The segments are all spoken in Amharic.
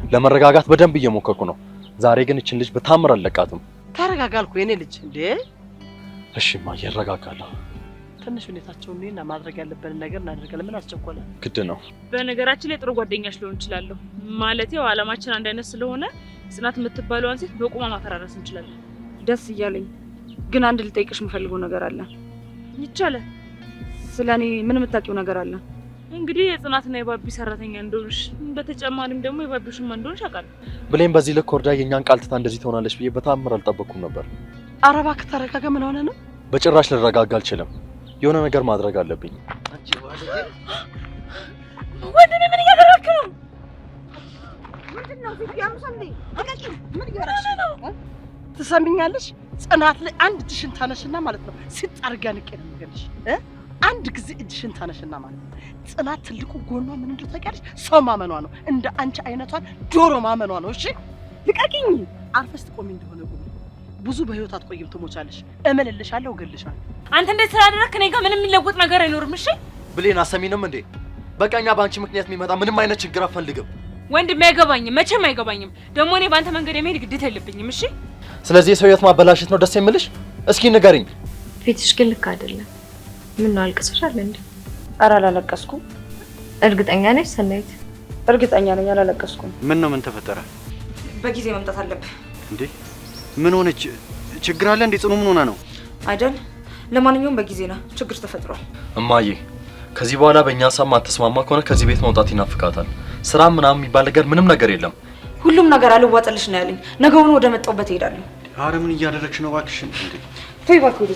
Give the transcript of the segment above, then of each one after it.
ለመረጋጋት በደንብ እየሞከርኩ ነው። ዛሬ ግን እችን ልጅ በታምር አልለቃትም። ተረጋጋልኩ የኔ ልጅ እንዴ። እሺ እማዬ እረጋጋለሁ። ትንሽ ሁኔታቸውን ነውና ማድረግ ያለብንን ነገር እናደርጋለን። ምን አስቸኮለ? ግድ ነው። በነገራችን ላይ ጥሩ ጓደኛሽ ልሆን እችላለሁ። ማለት ያው አላማችን አንድ አይነት ስለሆነ ጽናት የምትባለዋን ሴት በቁማ ማፈራረስ እንችላለን። ደስ እያለኝ ግን አንድ ልጠይቅሽ የምፈልገው ነገር አለ። ይቻላል። ስለኔ ምን የምታውቂው ነገር አለ? እንግዲህ የጽናትና የባቢ ሰራተኛ እንደሆንሽ በተጨማሪም ደግሞ የባቢሽም እንደሆንሽ አውቃለሁ። ብሌን በዚህ ልክ ወርዳ የኛን ቃል ትታ እንደዚህ ትሆናለች ብዬ በታምር አልጠበቅኩም ነበር። ኧረ እባክህ ተረጋጋ። ምን ሆነ ነው? በጭራሽ ልረጋጋ አልችልም። የሆነ ነገር ማድረግ አለብኝ። ወንድሜ ምን እያደረክ ነው? ምንድነው? ምን እያደረግሽ ነው? ትሰሚኛለሽ? ጽናት ላይ አንድ እጅሽን ታነሽና ማለት ነው ሲጣርጋ ንቄ ነው የምገልሽ። አንድ ጊዜ እጅሽን ታነሽና ማለት ነው። ጽናት ትልቁ ጎኗ ምን እንደሆነ ታውቂያለሽ? ሰው ማመኗ ነው። እንደ አንቺ አይነቷን ዶሮ ማመኗ ነው። እሺ ልቀቂኝ። አርፈሽ ትቆሚ እንደሆነ ብዙ በህይወት አትቆይም፣ ትሞቻለሽ። እምልልሻለሁ፣ እገልሻለሁ። አንተ እንዴት ስላደረክ እኔ ጋር ምንም የሚለወጥ ነገር አይኖርም። እሺ ብሌን አሰሚንም እንዴ? በቃኛ በአንቺ ምክንያት የሚመጣ ምንም አይነት ችግር አፈልግም። ወንድሜ አይገባኝም፣ መቼም አይገባኝም። ደግሞ እኔ በአንተ መንገድ የመሄድ ግዴታ የለብኝም። እሺ ስለዚህ የሰው ህይወት ማበላሸት ነው ደስ የሚልሽ? እስኪ ንገሪኝ። ፊትሽ ግን ልክ አይደለም። ምን ነው አልቅሰሻል እንዴ? ኧረ አላለቀስኩም። እርግጠኛ ነሽ ሰናይት? እርግጠኛ ነኝ አላለቀስኩም። ምን ነው? ምን ተፈጠረ? በጊዜ መምጣት አለብህ እንዴ? ምን ሆነች? ችግር አለ እንዴ? ጽኑ ምን ሆና ነው? አይደል? ለማንኛውም በጊዜ ና፣ ችግር ተፈጥሯል። እማዬ ከዚህ በኋላ በእኛ ሀሳብ ማትስማማ ከሆነ ከዚህ ቤት መውጣት ይናፍቃታል። ስራ ምናምን የሚባል ነገር ምንም ነገር የለም። ሁሉም ነገር አልዋጥልሽ ነው ያለኝ። ነገውን ወደ መጣሁበት እሄዳለሁ። ኧረ ምን እያደረግሽ ነው እባክሽ? እንዴ ተይ እባክህ።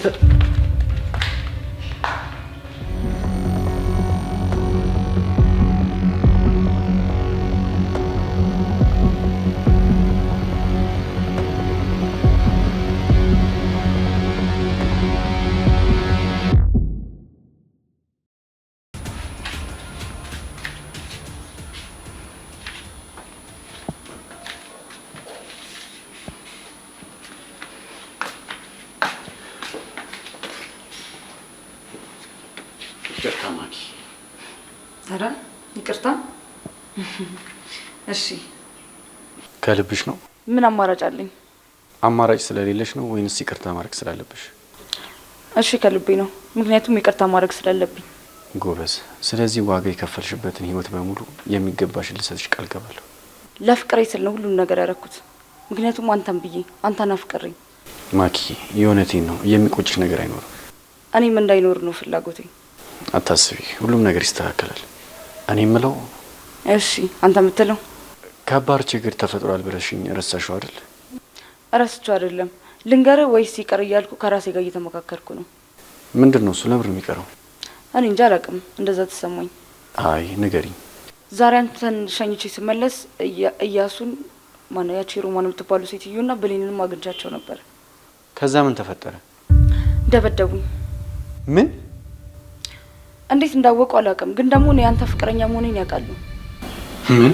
ኧረ ይቅርታ። እሺ ከልብሽ ነው? ምን አማራጭ አለኝ? አማራጭ ስለሌለሽ ነው ወይንስ ይቅርታ ማድረግ ስላለብሽ? እሺ ከልቤ ነው፣ ምክንያቱም ይቅርታ ማድረግ ስላለብኝ። ጎበዝ። ስለዚህ ዋጋ የከፈልሽበትን ህይወት በሙሉ የሚገባሽን ልሰጥሽ ቃል ገባለሁ። ለፍቅሬ ስል ነው ሁሉን ነገር ያደረኩት፣ ምክንያቱም አንተን ብዬ አንተን አፍቅሬኝ። ማኪ የእውነቴን ነው፣ የሚቆጭሽ ነገር አይኖርም። እኔም እንዳይኖር ነው ፍላጎቴ። አታስቢ፣ ሁሉም ነገር ይስተካከላል። እኔ የምለው እሺ አንተ የምትለው ከባድ ችግር ተፈጥሯል ብለሽኝ ረሳሽው አይደል? እረስቼው አይደለም፣ ልንገርህ ወይስ ይቅር እያልኩ ከራሴ ጋር እየተመካከርኩ ነው። ምንድን ነው እሱ? ለምን ነው የሚቀረው? እኔ እንጃ አላውቅም፣ እንደዛ ተሰማኝ። አይ ንገሪኝ። ዛሬ አንተን ሸኝቼ ስመለስ እያሱን ማነው ያቺ ሮማን የምትባሉ ሴትዮና ብሌንንም አግኝቻቸው ነበር። ከዛ ምን ተፈጠረ? ደበደቡኝ። ምን? እንዴት እንዳወቁ አላውቅም፣ ግን ደግሞ እኔ አንተ ፍቅረኛ መሆኔን ያውቃሉ። ምን?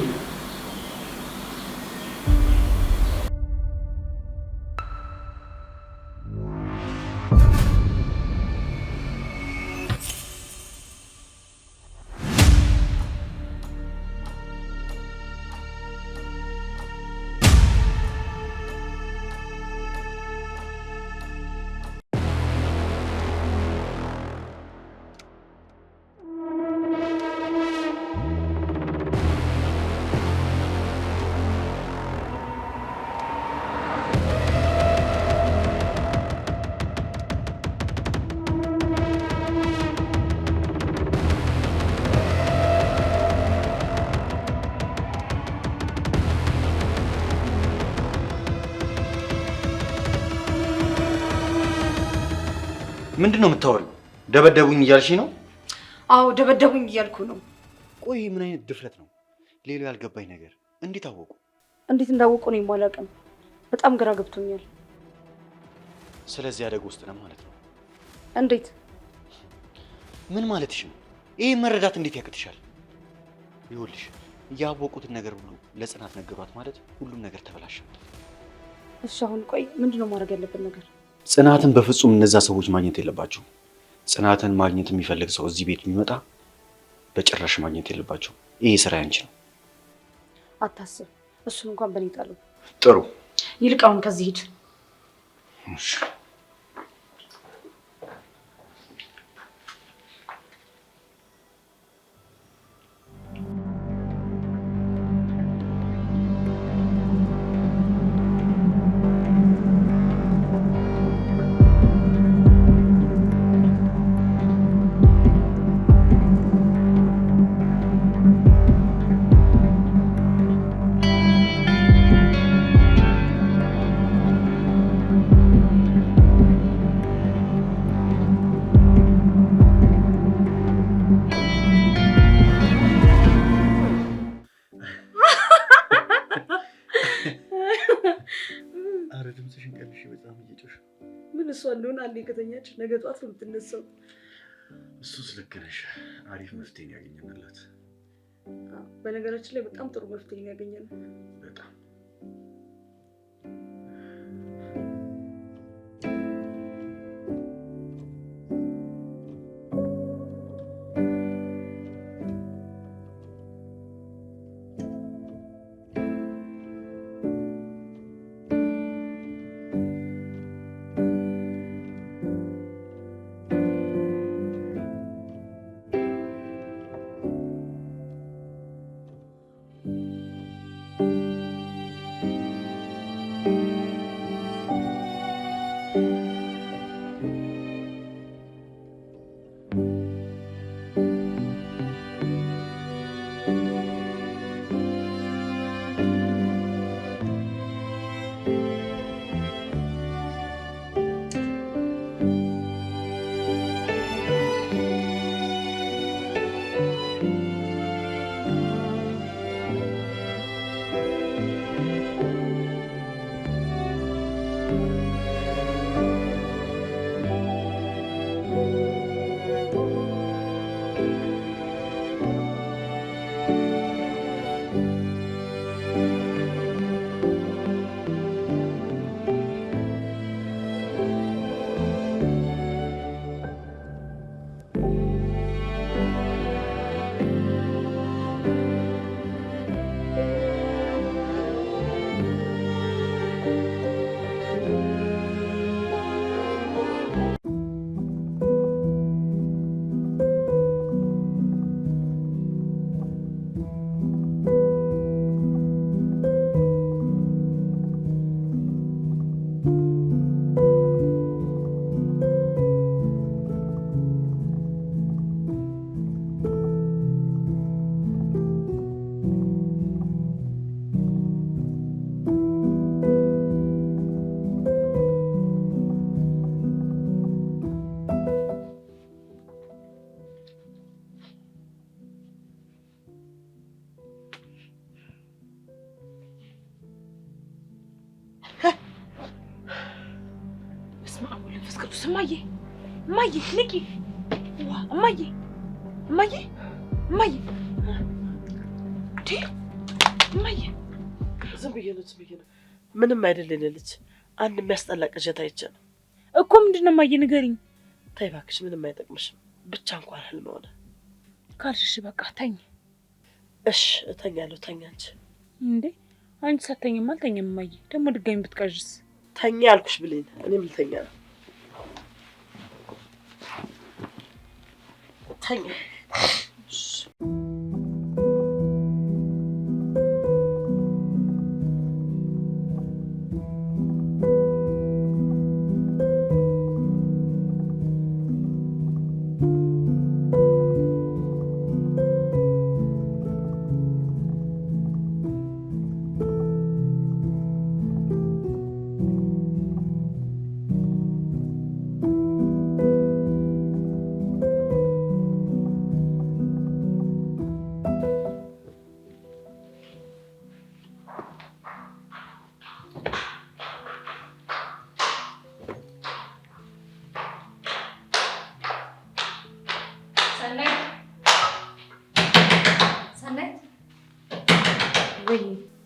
ምንድን ነው የምታወሪው? ደበደቡኝ እያልሽ ነው? አዎ ደበደቡኝ እያልኩ ነው። ቆይ ምን አይነት ድፍረት ነው? ሌላው ያልገባኝ ነገር እንዴት አወቁ? እንዴት እንዳወቁ ነው የማላውቅም። በጣም ግራ ገብቶኛል። ስለዚህ አደጋ ውስጥ ነው ማለት ነው? እንዴት? ምን ማለትሽ ነው? ይሄ መረዳት እንዴት ያቅትሻል? ይኸውልሽ ያወቁትን ነገር ሁሉ ለጽናት ነገሯት ማለት ሁሉም ነገር ተበላሸ። እሺ አሁን ቆይ ምንድነው ማድረግ ያለብን ነገር? ጽናትን በፍጹም እነዛ ሰዎች ማግኘት የለባቸው። ጽናትን ማግኘት የሚፈልግ ሰው እዚህ ቤት የሚመጣ በጭራሽ ማግኘት የለባቸው። ይሄ ስራ ያንቺ ነው። አታስብ፣ እሱን እንኳን በኔ ጣለው። ጥሩ ይልቅ አሁን ከዚህ ሂድ። እሺ ድምፅሽን ቀንሽ፣ በጣም እየጮሽ። ምን እሷ እንደሆነ አንዴ ከተኛች ነገ ጧት ነው የምትነሳው። እሱስ ልክ ነሽ። አሪፍ መፍትሄ ነው ያገኘንላት። በነገራችን ላይ በጣም ጥሩ መፍትሄ ነው ያገኘነው። በጣም እማዬ እማዬ ንቂ! እማዬ እማዬ እማዬ እማዬ ዝም ብዬ ነው። ምንም አይደል የኔ ልጅ። አንድ የሚያስጠላ ቅዠት አይቼ ነው እኮ። ምንድን ነው እማዬ ንገሪኝ። ተይ እባክሽ፣ ምንም አይጠቅምሽም። ብቻ እንኳን ህልም ሆነ ካልሽ በቃ ተኝ። እሺ እተኛለሁ። ተኛ አንቺ። እንዴ አንቺ ሳተኝማ አልተኛም እማዬ። ደግሞ ድጋሚ ብትቀዥስ? ተኛ ያልኩሽ ብሌን፣ እኔም ልተኛ ነው። ተኛ።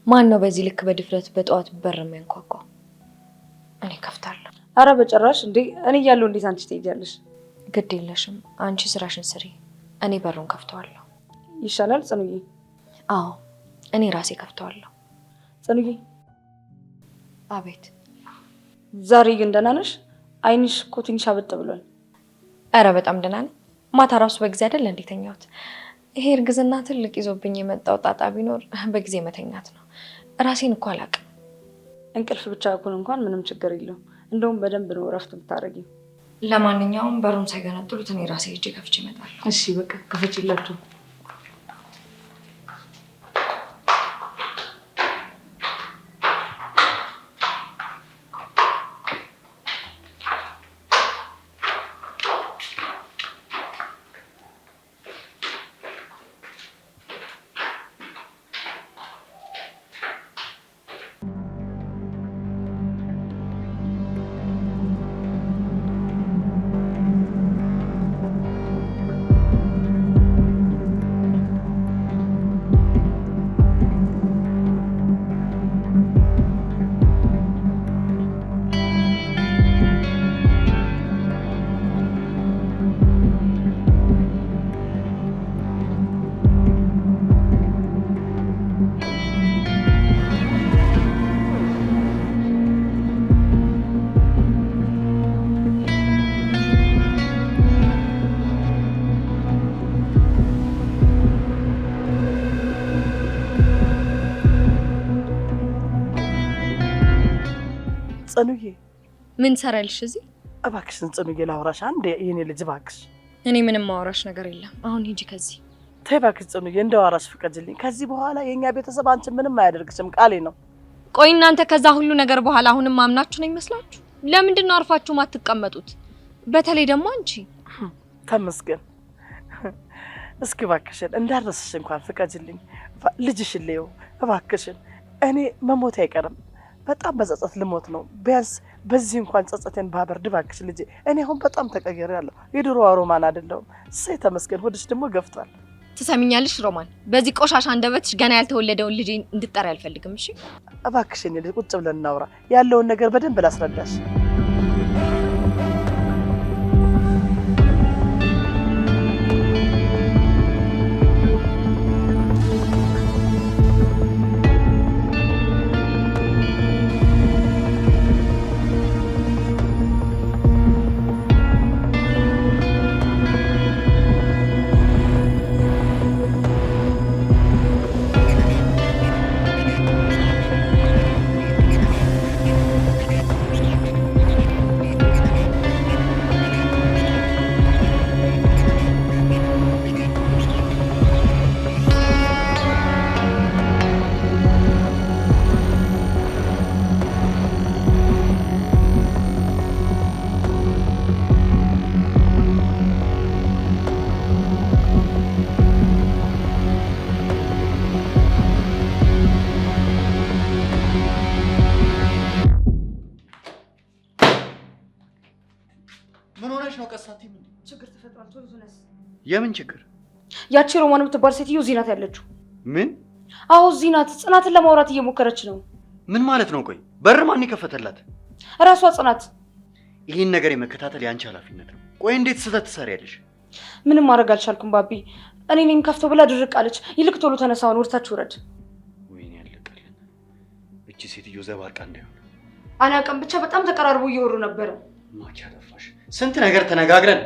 ማን ነው በዚህ ልክ በድፍረት በጠዋት በር የሚያንኳኳው? እኔ ከፍታለሁ። አረ በጭራሽ እንዴ! እኔ እያለሁ እንዴት አንቺ ትሄጃለሽ? ግድ የለሽም፣ አንቺ ስራሽን ስሪ፣ እኔ በሩን ከፍተዋለሁ። ይሻላል ጽኑዬ። አዎ እኔ ራሴ ከፍተዋለሁ። ጽኑዬ። አቤት። ዛሬ ግን ደህና ነሽ? አይንሽ እኮ ትንሽ አበጥ ብሏል። ኧረ በጣም ደህና ነኝ። ማታ ራሱ በጊዜ አይደል እንዴ ተኛሁት። ይሄ እርግዝና ትልቅ ይዞብኝ የመጣው ጣጣ ቢኖር በጊዜ መተኛት ነው። ራሴን እኮ አላውቅም። እንቅልፍ ብቻ እኮን እንኳን ምንም ችግር የለውም። እንደውም በደንብ ነው እረፍት ብታረጊው። ለማንኛውም በሩን ሳይገነጥሉት እኔ ራሴ ሄጄ ከፍቼ እመጣለሁ። እሺ በቃ ክፈችላችሁ። ጽኑዬ ምን ሰራልሽ እዚህ? እባክሽን ጽኑዬ ላውራሽ አንዴ የኔ ልጅ እባክሽ። እኔ ምንም ማውራሽ ነገር የለም። አሁን ሂጂ ከዚህ። ተይ እባክሽ ጽኑዬ እንደዋራሽ ፍቀጅልኝ። ከዚህ በኋላ የኛ ቤተሰብ አንቺ ምንም አያደርግሽም ቃሌ ነው። ቆይ እናንተ ከዛ ሁሉ ነገር በኋላ አሁንም ማምናችሁ ነው ይመስላችሁ? ለምንድን ነው አርፋችሁ ማትቀመጡት? በተለይ ደግሞ አንቺ። ተመስገን። እስኪ እባክሽን እንዳረስሽ እንኳን ፍቀጅልኝ። ልጅሽን ልየው እባክሽን። እኔ መሞት አይቀርም። በጣም በጸጸት ልሞት ነው። ቢያንስ በዚህ እንኳን ጸጸቴን ባበርድ እባክሽ ልጄ። እኔ አሁን በጣም ተቀይሬያለሁ። የድሮዋ ሮማን አይደለሁም። እሰይ ተመስገን። ሆድሽ ደግሞ ገፍቷል። ትሰሚኛለሽ ሮማን? በዚህ ቆሻሻ አንደበትሽ ገና ያልተወለደውን ልጅ እንድጠራ አልፈልግም። እሺ እባክሽን ልጅ ቁጭ ብለን እናውራ። ያለውን ነገር በደንብ ላስረዳሽ። ችግር ተፈጥሯል። ቶሎ ተነስ። የምን ችግር? ያቺ ሮማን የምትባል ሴትዮ እዚህ ናት ያለችው። ምን? አዎ እዚህ ናት። ጽናትን ለማውራት እየሞከረች ነው። ምን ማለት ነው? ቆይ በር ማን የከፈተላት? እራሷ ጽናት። ይህን ነገር የመከታተል የአንቺ ኃላፊነት ነው። ቆይ እንዴት ስህተት ትሰሪያለሽ? ምንም ማድረግ አልቻልኩም ባቢ። እኔ ነኝ ከፍተው ብላ ድርቅ አለች። ይልቅ ቶሎ ተነሳውን ወርታች ውረድ። ወይኔ ያለቀልን። እቺ ሴትዮ ዘባርቃ እንዳይሆን አላውቅም። ብቻ በጣም ተቀራርቦ እየወሩ ነበረ። ማቻ ጠፋሽ። ስንት ነገር ተነጋግረን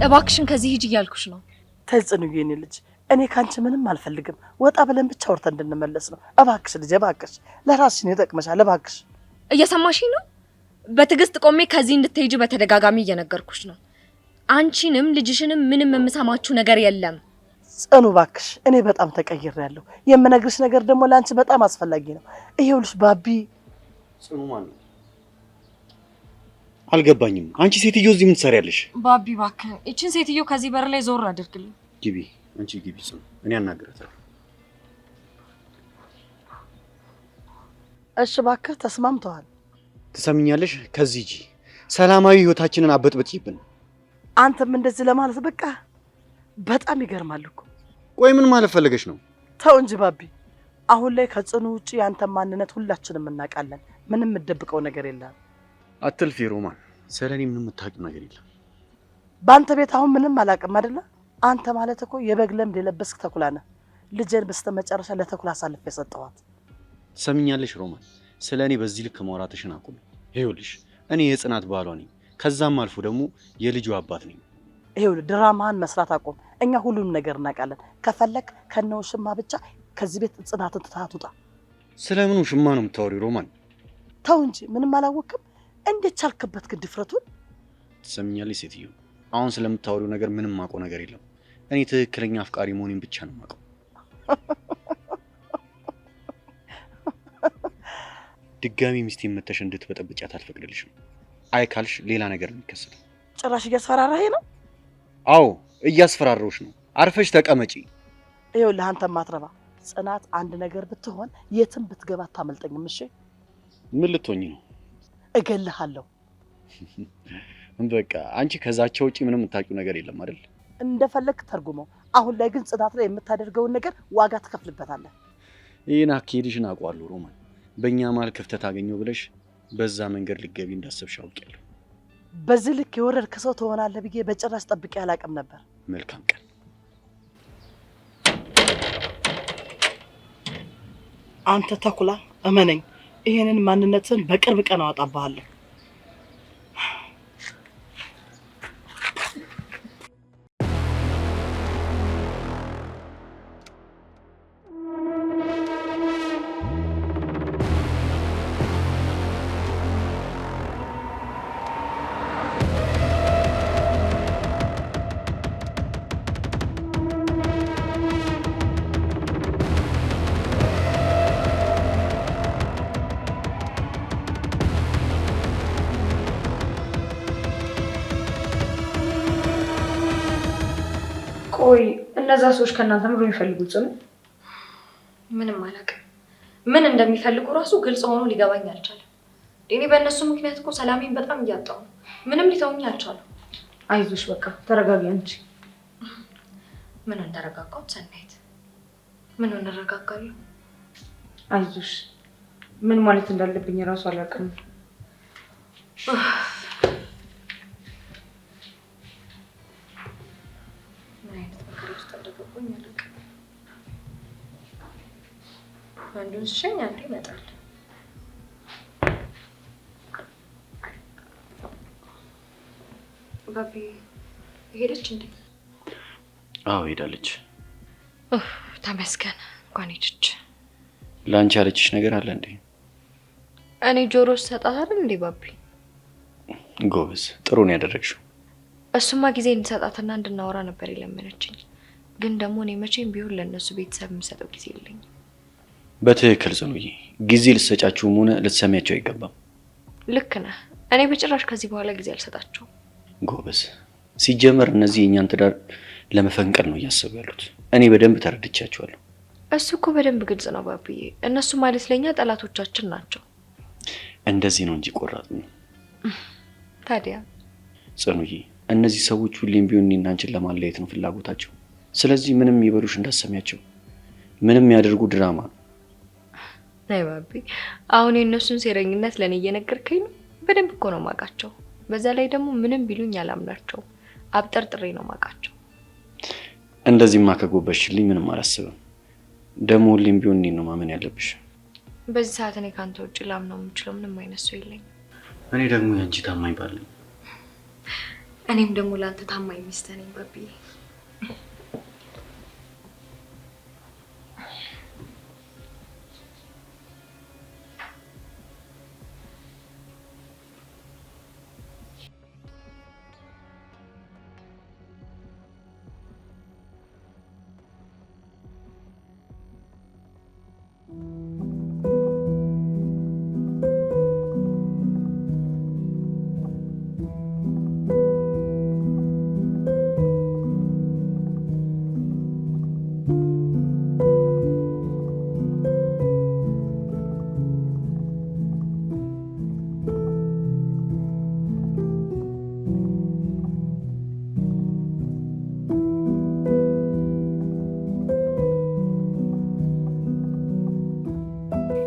እባክሽን ከዚህ ሂጂ እያልኩሽ ነው። ተይ ጽኑዬ የኔ ልጅ፣ እኔ ካንቺ ምንም አልፈልግም። ወጣ ብለን ብቻ ወርተን እንድንመለስ ነው። እባክሽ ልጅ እባክሽ፣ ለራስሽ ይጠቅምሻል። እባክሽ እየሰማሽኝ ነው? በትዕግስት ቆሜ ከዚህ እንድትሄጂ በተደጋጋሚ እየነገርኩሽ ነው። አንቺንም ልጅሽንም ምንም የምሰማችሁ ነገር የለም። ጽኑ እባክሽ፣ እኔ በጣም ተቀይሬያለሁ። የምነግርሽ ነገር ደግሞ ለአንቺ በጣም አስፈላጊ ነው። ይኸውልሽ ባቢ። ጽኑ ማን ነው? አልገባኝም። አንቺ ሴትዮ እዚህ ምን ትሰሪያለሽ? ባቢ እባክህ እቺን ሴትዮ ከዚህ በር ላይ ዞር አድርግልኝ። ግቢ፣ አንቺ ግቢ ጽኑ፣ እኔ አናግራታለሁ። እሺ እባክህ ተስማምተዋል። ትሰሚኛለሽ? ከዚህ ሂጂ። ሰላማዊ ህይወታችንን አበጥብጪብን። አንተም እንደዚህ ለማለት በቃ በጣም ይገርማል እኮ። ቆይ ምን ማለት ፈልገሽ ነው? ተው እንጂ ባቢ። አሁን ላይ ከጽኑ ውጪ ያንተ ማንነት ሁላችንም እናውቃለን። ምንም የምትደብቀው ነገር የለም። አትልፊ ሮማን፣ ስለኔ ምንም የምታውቂው ነገር የለም። በአንተ ቤት አሁን ምንም አላውቅም አይደለ? አንተ ማለት እኮ የበግ ለምድ የለበስክ ተኩላ ነህ። ልጄን በስተመጨረሻ ለተኩላ አሳልፌ የሰጠኋት። ትሰሚኛለሽ ሮማን፣ ስለኔ በዚህ ልክ ማውራትሽን አቁሚ። ይኸውልሽ እኔ የጽናት ባሏ ነኝ፣ ከዛም አልፎ ደግሞ የልጁ አባት ነኝ። ይኸውልህ ድራማህን መስራት አቁም። እኛ ሁሉንም ነገር እናውቃለን። ከፈለክ ከነው ሽማ ብቻ ከዚህ ቤት ጽናትን ትታት ውጣ። ስለምኑ ሽማ ነው የምታወሪው ሮማን? ተው እንጂ ምንም አላወቅም። እንዴት ቻልክበት ግን ድፍረቱን? ትሰሚኛለሽ ሴትዮ፣ አሁን ስለምታወሪው ነገር ምንም ማውቀው ነገር የለም። እኔ ትክክለኛ አፍቃሪ መሆኔን ብቻ ነው የማውቀው። ድጋሚ ሚስቴን መተሽ እንድትበጠብጫት አልፈቅድልሽም። አይ ካልሽ ሌላ ነገር ነው የሚከሰተው። ጭራሽ እያስፈራራህ ነው? አዎ እያስፈራራሁሽ ነው። አርፈሽ ተቀመጪ። ይኸውልህ አንተ ማትረባ ጽናት አንድ ነገር ብትሆን የትም ብትገባ አታመልጠኝም። እሺ ምን ልትሆኚ ነው? እገልሃለሁ። በቃ አንቺ ከዛቸው ውጪ ምንም የምታውቂው ነገር የለም አይደል? እንደፈለክ ተርጉመው። አሁን ላይ ግን ጽናት ላይ የምታደርገውን ነገር ዋጋ ትከፍልበታለህ። ይህን አካሄድሽን አውቀዋለሁ ሮማን። በእኛ መሀል ክፍተት አገኘው ብለሽ በዛ መንገድ ልትገቢ እንዳሰብሽ አውቄያለሁ። በዚህ ልክ የወረድክ ሰው ትሆናለህ ብዬ በጭራሽ ጠብቄ አላውቅም ነበር። መልካም ቀን። አንተ ተኩላ እመነኝ፣ ይሄንን ማንነትን በቅርብ ቀን አወጣብሃለሁ። ቆይ እነዛ ሰዎች ከእናንተ ምን የሚፈልጉት? ጽኑ ምንም አላውቅም። ምን እንደሚፈልጉ ራሱ ግልጽ ሆኖ ሊገባኝ አልቻለም። እኔ በእነሱ ምክንያት እኮ ሰላሜን በጣም እያጣሁ ነው። ምንም ሊተውኝ አልቻሉም። አይዞሽ በቃ ተረጋጊ አንቺ። ምን እንደረጋጋሁት ሰናይት፣ ምን እንደረጋጋለሁ? አይዞሽ ምን ማለት እንዳለብኝ ራሱ አላውቅም። አንዱን ስሸኝ አንዱ ይመጣል። ባቢ ሄደች እንዴ? አዎ ሄዳለች። ተመስገን እንኳን ሄደች። ለአንቺ ያለችሽ ነገር አለ እንዴ? እኔ ጆሮ ሰጣት አይደል እንዴ? ባቢ ጎበዝ፣ ጥሩ ነው ያደረግሽው። እሱማ ጊዜ እንድሰጣትና እንድናወራ ነበር የለመነችኝ። ግን ደግሞ እኔ መቼም ቢሆን ለእነሱ ቤተሰብ የምሰጠው ጊዜ የለኝም። በትክክል ጽኑዬ፣ ጊዜ ልትሰጫችሁም ሆነ ልትሰሚያቸው አይገባም። ልክ ነህ። እኔ በጭራሽ ከዚህ በኋላ ጊዜ አልሰጣቸውም። ጎበዝ። ሲጀመር እነዚህ የእኛን ትዳር ለመፈንቀል ነው እያሰቡ ያሉት። እኔ በደንብ ተረድቻቸዋለሁ። እሱ እኮ በደንብ ግልጽ ነው ባብዬ። እነሱ ማለት ለእኛ ጠላቶቻችን ናቸው። እንደዚህ ነው እንጂ ቆራጥ ነው። ታዲያ ጽኑዬ፣ እነዚህ ሰዎች ሁሌም ቢሆን እኔና አንቺን ለማለያየት ነው ፍላጎታቸው። ስለዚህ ምንም ይበሉሽ እንዳሰሚያቸው፣ ምንም ያደርጉ ድራማ ነው። አይ ባቢ፣ አሁን የእነሱን ሴረኝነት ለእኔ እየነገርከኝ ነው። በደንብ እኮ ነው የማውቃቸው። በዛ ላይ ደግሞ ምንም ቢሉኝ አላምናቸው። አብጠርጥሬ ነው የማውቃቸው። እንደዚህማ ከጎበሽልኝ ምንም አላስብም። ደግሞ ሁሌም ቢሆን እኔን ነው ማመን ያለብሽ። በዚህ ሰዓት እኔ ካንተ ውጭ ላምነው የምችለው ምንም አይነት ሰው የለኝም። እኔ ደግሞ ያንቺ ታማኝ ባል ነኝ። እኔም ደግሞ ለአንተ ታማኝ ሚስት ነኝ ባቢዬ።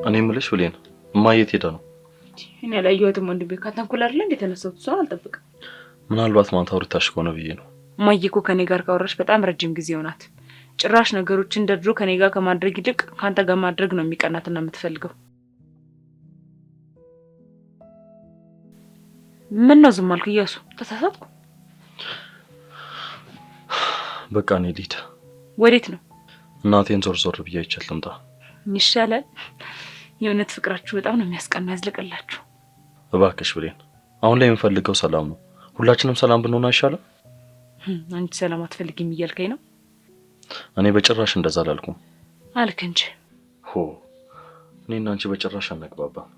እኔ የምልሽ ብሌን እማየት ሄዳ ነው? እኔ አላየሁትም ወንድሜ። ካታንኩል አይደል እንዴ ተነሳሁት? ሰው አልጠብቅም። ምናልባት ማታ አውርታሽ ከሆነ ብዬ ነው። እማዬ እኮ ከኔ ጋር ካወራሽ በጣም ረጅም ጊዜ ሆናት። ጭራሽ ነገሮችን እንደ ድሮ ከኔ ጋር ከማድረግ ይልቅ ካንተ ጋር ማድረግ ነው የሚቀናትና የምትፈልገው። ምን ነው ዝም አልክ እያሱ? ተሳሳትኩ? በቃ እኔ ልሂድ። ወዴት ነው? እናቴን ዞር ዞር ብዬ አይቻል ልምጣ። ይሻላል። የእውነት ፍቅራችሁ በጣም ነው የሚያስቀና፣ ያዝልቅላችሁ። እባክሽ ብሌን፣ አሁን ላይ የምፈልገው ሰላም ነው። ሁላችንም ሰላም ብንሆን አይሻልም? አንቺ ሰላም አትፈልጊም እያልከኝ ነው? እኔ በጭራሽ እንደዛ አላልኩም። አልክ እንጂ። እኔና አንቺ በጭራሽ አናግባባም።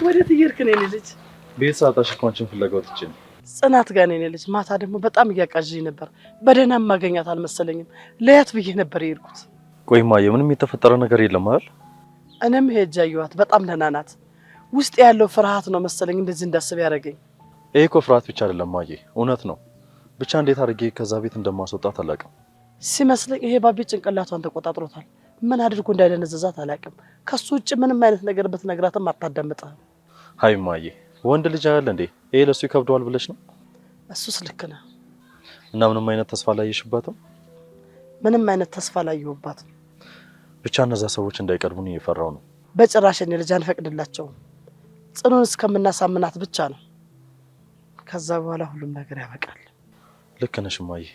ወዴት እየሄድክ ነው የኔ ልጅ? ቤት ሰዓታሽ እኮ አንቺን ፍለጋ ወጥቼ ነው። ጽናት ጋር ነው የኔ ልጅ። ማታ ደግሞ በጣም እያቃዥኝ ነበር። በደህና ማገኛት አልመሰለኝም። ለያት ብዬ ነበር የሄድኩት። ቆይ ማየ፣ ምንም የተፈጠረ ነገር የለም አይደል? እኔም ሄጄ አየኋት። በጣም ደህና ናት። ውስጥ ያለው ፍርሃት ነው መሰለኝ እንደዚህ እንዳስብ ያደረገኝ። ይሄ እኮ ፍርሃት ብቻ አይደለም ማየ፣ እውነት ነው። ብቻ እንዴት አድርጌ ከዛ ቤት እንደማስወጣት አላውቅም። ሲመስለኝ ይሄ ባቢ ጭንቅላቷን ተቆጣጥሮታል። ምን አድርጎ እንዳይደነዘዛት አላውቅም። ከሱ ውጭ ምንም አይነት ነገር ብትነግራትም አታዳምጥህም። ሃይ ማየ፣ ወንድ ልጅ አይደል እንዴ? ይሄ ለሱ ይከብደዋል ብለሽ ነው? እሱስ ልክ ነህ። እና ምንም አይነት ተስፋ አላየሽባትም? ምንም አይነት ተስፋ አላየሁባትም። ብቻ እነዛ ሰዎች እንዳይቀርቡን እየፈራው ነው። በጭራሽ እኔ ልጅ አንፈቅድላቸውም። ጽኑን እስከምናሳምናት ብቻ ነው። ከዛ በኋላ ሁሉም ነገር ያበቃል። ልክ ነሽ ማየ።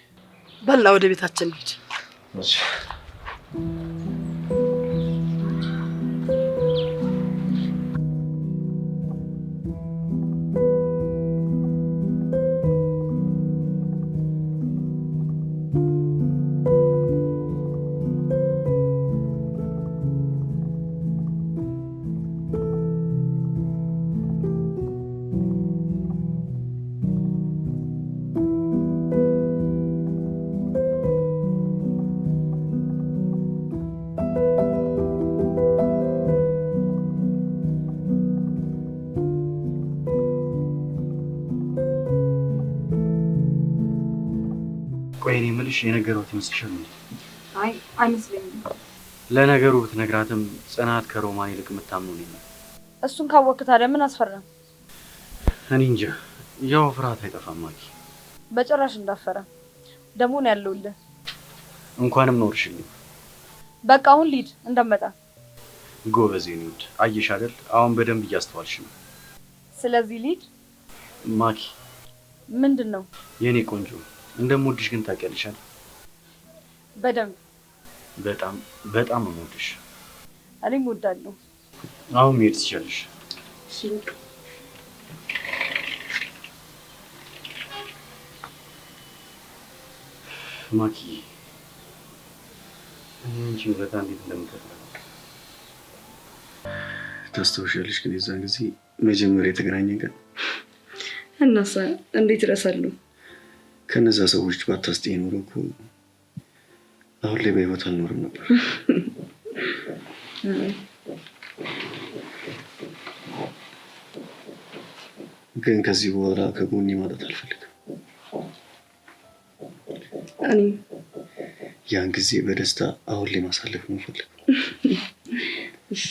በላ ወደ ቤታችን ልጅ። እሺ ቆይ እኔ የምልሽ የነገሯት ይመስልሻል እንዴ? አይ አይመስለኝም። ለነገሩ ብትነግራትም ጽናት ከሮማን ይልቅ የምታምነው ነው። እሱን ካወቅህ ታዲያ ምን አስፈራ? እኔ እንጃ። ያው ፍርሃት አይጠፋም ማኪ። በጭራሽ እንዳፈራ ደግሞ ነው ያለውልህ። እንኳንም ኖርሽልኝ። በቃ አሁን ሊድ እንደመጣ ጎበዝ የኔ ውድ። አየሽ አይደል አሁን በደንብ እያስተዋልሽ ነው። ስለዚህ ሊድ ማኪ። ምንድን ነው? የኔ ቆንጆ እንደምወድሽ ግን ታውቂያለሽ አይደል? በደንብ በጣም በጣም እምወድሽ። እኔም እወዳለሁ። አሁን መሄድ ትችያለሽ። ማኪ እንጂ በጣም እንዴት እንደምትፈራ ታስታውሻለሽ? ግን የዛን ጊዜ መጀመሪያ የተገናኘን ቀን እናሳ እንዴት እረሳለሁ? ከነዛ ሰዎች ባታስጤኝ ኖሮ እኮ አሁን ላይ በህይወት አልኖርም ነበር። ግን ከዚህ በኋላ ከጎኔ ማጣት አልፈልግም። እኔ ያን ጊዜ በደስታ አሁን ላይ ማሳለፍ ነው ፈልገው። እሺ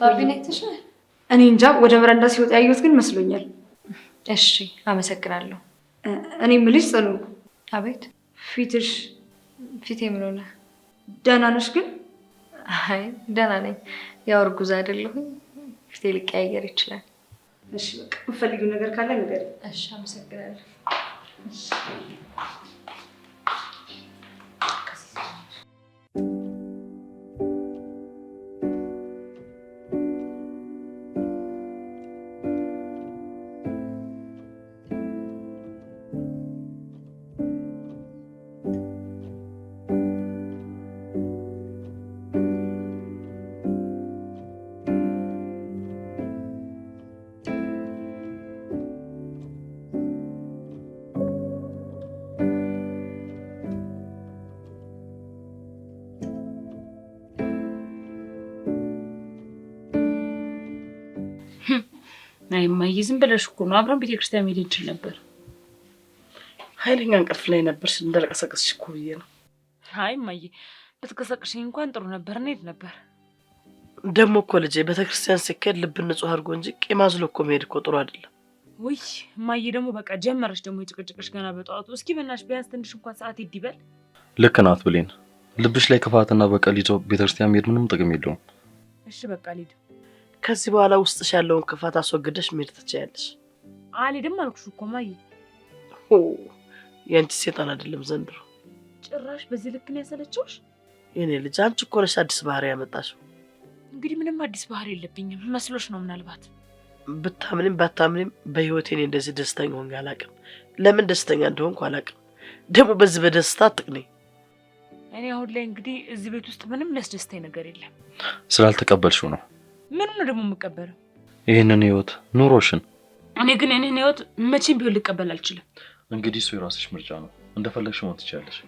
ባቢን አይተሻል? እኔ እንጃ፣ ወደ በረንዳ ሲወጣ ያየሁት ግን መስሎኛል። እሺ አመሰግናለሁ። እኔ የምልሽ ጽኑ። አቤት። ፊቴ ምን ሆነ? ደህና ነሽ ግን? አይ ደህና ነኝ። ያው እርጉዝ አይደለሁኝ፣ ፊቴ ሊቀያየር ይችላል። እሺ በቃ የምትፈልጊው ነገር ካለ ንገሪኝ። እሺ አመሰግናለሁ። አይ እማዬ ዝም ብለሽ እኮ ነው። አብረን ቤተክርስቲያን መሄድ እንችል ነበር። ኃይለኛ እንቅልፍ ላይ ነበርሽ እንዳልቀሰቀስሽ እኮ ብዬ ነው። አይ እማዬ ብትቀሰቅሽኝ እንኳን ጥሩ ነበር፣ እንሄድ ነበር። ደግሞ እኮ ልጄ ቤተክርስቲያን ሲካሄድ ልብን ንጹህ አድርጎ እንጂ ቂም አዝሎ እኮ መሄድ እኮ ጥሩ አይደለም። ውይ እማዬ ደግሞ በቃ ጀመረሽ ደግሞ የጭቅጭቅሽ ገና በጠዋቱ። እስኪ በእናትሽ ቢያንስ ትንሽ እንኳን ሰዓት ይዲበል። ልክ ናት ብሌን። ልብሽ ላይ ክፋትና በቀል ይዞ ቤተክርስቲያን መሄድ ምንም ጥቅም የለውም። እሺ በቃ ልሂድ። ከዚህ በኋላ ውስጥሽ ያለውን ክፋት አስወግደሽ መሄድ ትችያለሽ። አልሄድም አልኩሽ እኮ እማዬ። የአንቺ ሴጣን አይደለም ዘንድሮ። ጭራሽ በዚህ ልክ ነው ያሰለችውሽ? የኔ ልጅ አንቺ እኮ ነሽ አዲስ ባህሪ ያመጣሽው። እንግዲህ ምንም አዲስ ባህሪ የለብኝም መስሎሽ ነው ምናልባት። ብታምንም ባታምንም በህይወቴ እኔ እንደዚህ ደስተኛ ሆኜ አላውቅም። ለምን ደስተኛ እንደሆንኩ አላውቅም። ደግሞ በዚህ በደስታ አትቅነኝ። እኔ አሁን ላይ እንግዲህ እዚህ ቤት ውስጥ ምንም የሚያስደስተኝ ነገር የለም። ስላልተቀበልሽው ነው። ምን ነው ደግሞ የምቀበለው? ይህንን ህይወት ኑሮሽን። እኔ ግን ይህንን ህይወት መቼም ቢሆን ልቀበል አልችልም። እንግዲህ እሱ የራስሽ ምርጫ ነው። እንደፈለግሽ መሆን ትችያለሽ።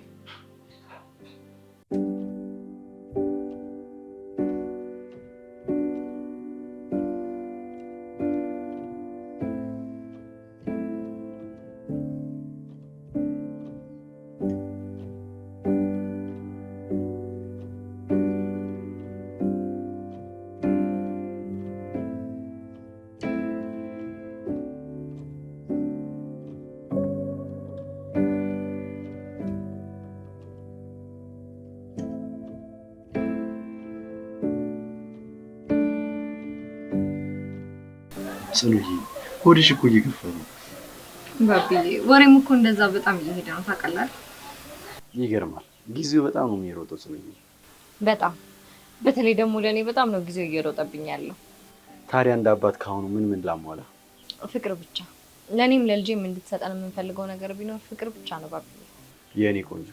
ጽኑዬ ሆድሽ እኮ እየገፋ ነው። ባቢዬ ወሬም እኮ እንደዛ በጣም እየሄደ ነው ታውቃለህ። ይገርማል። ጊዜው በጣም ነው የሚሮጠው ጽኑዬ። በጣም በተለይ ደግሞ ለኔ በጣም ነው ጊዜው እየሮጠብኝ ያለው። ታዲያ እንደ አባት ካሁኑ ምን ላሟላ? ፍቅር ብቻ። ለኔም ለልጄም እንድትሰጠን የምንፈልገው ነገር ቢኖር ፍቅር ብቻ ነው ባቢዬ። የኔ ቆንጆ፣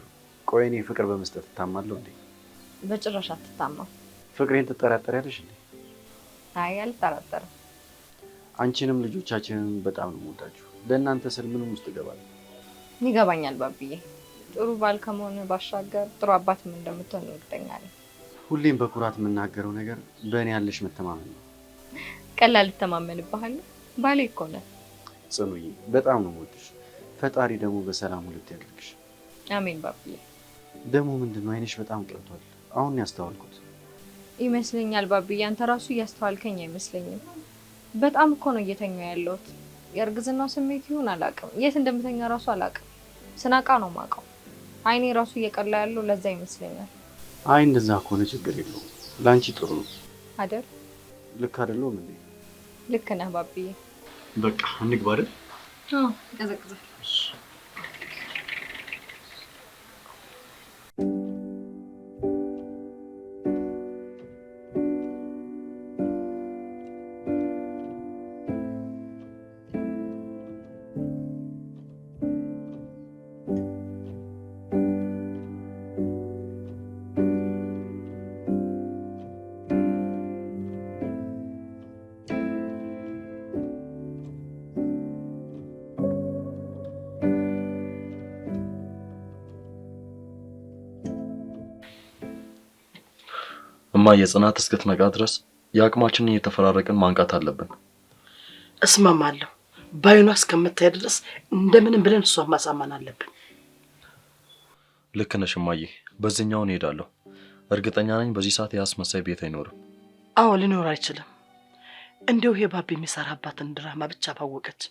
ቆይ እኔ ፍቅር በመስጠት እታማለሁ እንዴ? በጭራሽ አትታማም። ፍቅሬን ትጠራጠሪያለሽ እንዴ? አይ አልጠራጠርም። አንቺንም ልጆቻችንን በጣም ነው የምወዳችሁ። ለእናንተ ስል ምንም ውስጥ እገባለሁ። ይገባኛል ባቢዬ። ጥሩ ባል ከመሆን ባሻገር ጥሩ አባትም እንደምትሆን እርግጠኛ ነኝ። ሁሌም በኩራት የምናገረው ነገር በእኔ ያለሽ መተማመን ነው። ቀላል ልተማመንብሃለሁ። ባሌ እኮ ነህ። ጽኑዬ በጣም ነው የምወድሽ። ፈጣሪ ደግሞ በሰላም ሁለት ያድርግሽ። አሜን ባቢዬ። ደግሞ ምንድነው አይንሽ በጣም ቀልቷል። አሁን ያስተዋልኩት ይመስለኛል ባቢዬ። አንተ ራሱ እያስተዋልከኝ አይመስለኝም። በጣም እኮ ነው እየተኛው ያለሁት። የእርግዝናው ስሜት ይሁን አላውቅም። የት እንደምተኛ ራሱ አላውቅም። ስናቃ ነው ማውቀው። አይኔ ራሱ እየቀላ ያለው ለዛ ይመስለኛል። አይ እንደዛ ከሆነ ችግር የለውም። ላንቺ ጥሩ ነው አይደል? ልክ አይደለም እንዴ? ልክ ነህ ባቢዬ። በቃ እንግባ አይደል? አዎ ቀዘቅዘህ እማ የጽናት እስክትነቃ ድረስ የአቅማችንን እየተፈራረቅን ማንቃት አለብን። እስማማለሁ። ባይኗ እስከምታይ ድረስ እንደምንም ብለን እሷን ማሳመን አለብን። ልክ ነሽ እማዬ። በዚህኛው እንሄዳለሁ። እርግጠኛ ነኝ በዚህ ሰዓት የአስመሳይ ቤት አይኖርም። አዎ ሊኖር አይችልም። እንደው ይሄ ባቢ የሚሰራባትን ድራማ ብቻ ባወቀች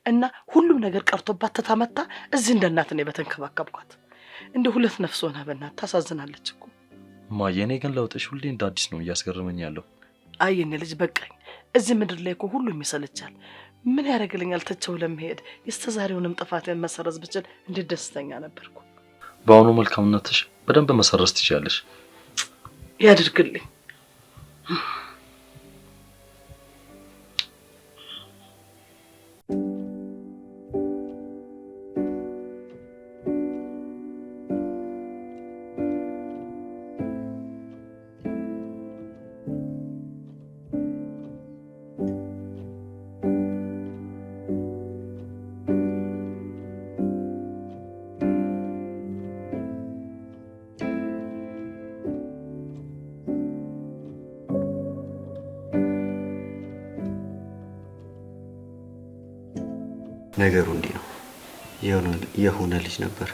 እና ሁሉም ነገር ቀርቶባት ተታመታ እዚህ እንደ እናት ነው በተንከባከብኳት። እንደ ሁለት ነፍስ ሆና በእናት ታሳዝናለች እኮ። እማዬ እኔ ግን ለውጥሽ ሁሌ እንደ አዲስ ነው እያስገረመኝ ያለው። አይ የኔ ልጅ በቃኝ። እዚህ ምድር ላይ እኮ ሁሉም ይሰለቻል። ምን ያደርግልኛል ተቸው ለመሄድ። የስተዛሬውንም ጥፋቴን መሰረዝ ብችል እንዴት ደስተኛ ነበርኩ። በአሁኑ መልካምነትሽ በደንብ መሰረዝ ትችያለሽ። ያድርግልኝ። ነገሩ እንዲህ ነው። የሆነ ልጅ ነበር።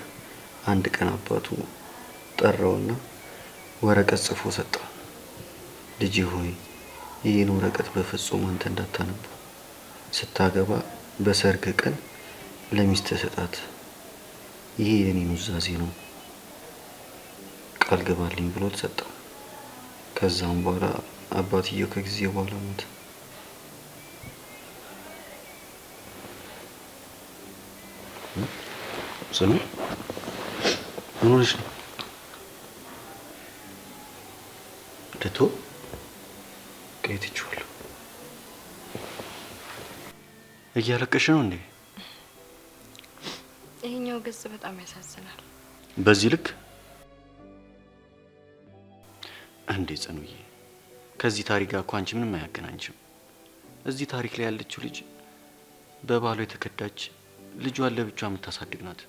አንድ ቀን አባቱ ጠራውና ወረቀት ጽፎ ሰጠው። ልጅ ሆይ ይህን ወረቀት በፍጹም አንተ እንዳታነብ፣ ስታገባ በሰርግ ቀን ለሚስት ስጣት። ይሄ የኔ ኑዛዜ ነው፣ ቃል ገባልኝ ብሎ ሰጠው። ከዛም በኋላ አባትየው ከጊዜ በኋላ ሞተ። ጽኑ ምን ሆነሽ ነው? ደቶ ከየትችዋለሁ? እያለቀሽ ነው እንዴ? ይሄኛው ገጽ በጣም ያሳዝናል። በዚህ ልክ እንዴ? ጽኑዬ ከዚህ ታሪክ ጋር እኮ አንቺ ምንም አያገናኝም። እዚህ ታሪክ ላይ ያለችው ልጅ በባሏ የተከዳች ልጇን ለብቻ የምታሳድግ ናት።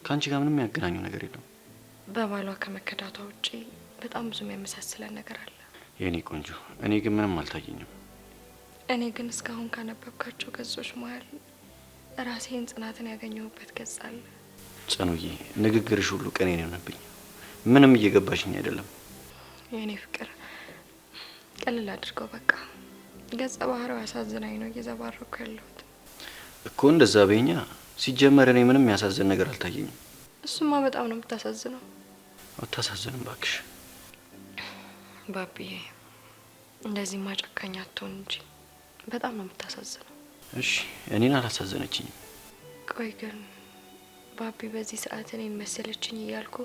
ከአንቺ ጋር ምንም ያገናኘው ነገር የለም። በባሏ ከመከዳቷ ውጪ በጣም ብዙ የሚያመሳስለን ነገር አለ። የኔ ቆንጆ፣ እኔ ግን ምንም አልታየኝም። እኔ ግን እስካሁን ካነበብካቸው ገጾች መሀል ራሴን ጽናትን ያገኘሁበት ገጽ አለ። ጽኑዬ፣ ንግግርሽ ሁሉ ቀኔ ነው የሆነብኝ። ምንም እየገባሽኝ አይደለም። የኔ ፍቅር ቀልል አድርገው በቃ። ገጸ ባህሪው ያሳዝናኝ ነው እየዘባረኩ ያለሁት እኮ። እንደዛ በኛ ሲጀመር እኔ ምንም ያሳዝን ነገር አልታየኝም። እሱማ በጣም ነው የምታሳዝነው። አታሳዝንም ባክሽ። ባቢዬ እንደዚህ ማጨካኝ አትሆን እንጂ በጣም ነው የምታሳዝነው። እሺ እኔን አላሳዘነችኝም። ቆይ ግን ባቢ በዚህ ሰዓት እኔን መሰለችኝ እያልኩ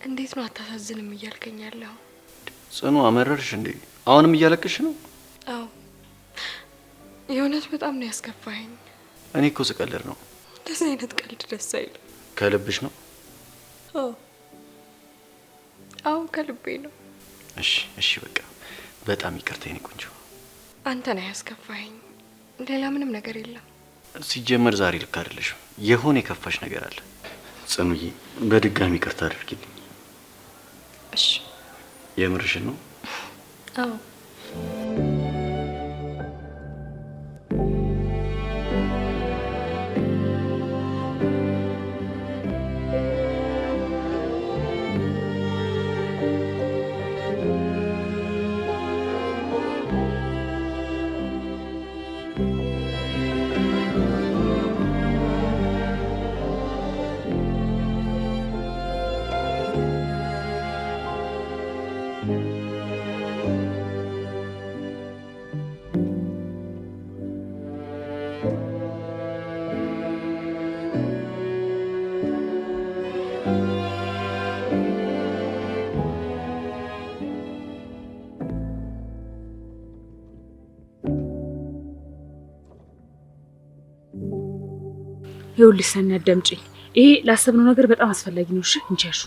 እንዴት ነው አታሳዝንም እያልከኝ ያለው? ጽኑ አመረርሽ እንዴ? አሁንም እያለቅሽ ነው? አዎ የእውነት በጣም ነው ያስከፋኝ። እኔ እኮ ስቀልድ ነው። እንደዚህ አይነት ቀልድ ደስ አይልም። ከልብሽ ነው? አዎ ከልቤ ነው። እሺ በቃ በጣም ይቅርታ የኔ ቆንጆ። አንተ ነህ ያስከፋኝ፣ ሌላ ምንም ነገር የለም። ሲጀመር ዛሬ ልክ አይደለሽም። የሆነ የከፋሽ ነገር አለ። ጽኑዬ በድጋሚ ይቅርታ አድርጊልኝ። እሺ የምርሽን ነው? አዎ ይኸውልሽ ሰኒ አዳምጪኝ። ይሄ ላሰብነው ነገር በጣም አስፈላጊ ነው። እሺ እንቻሹ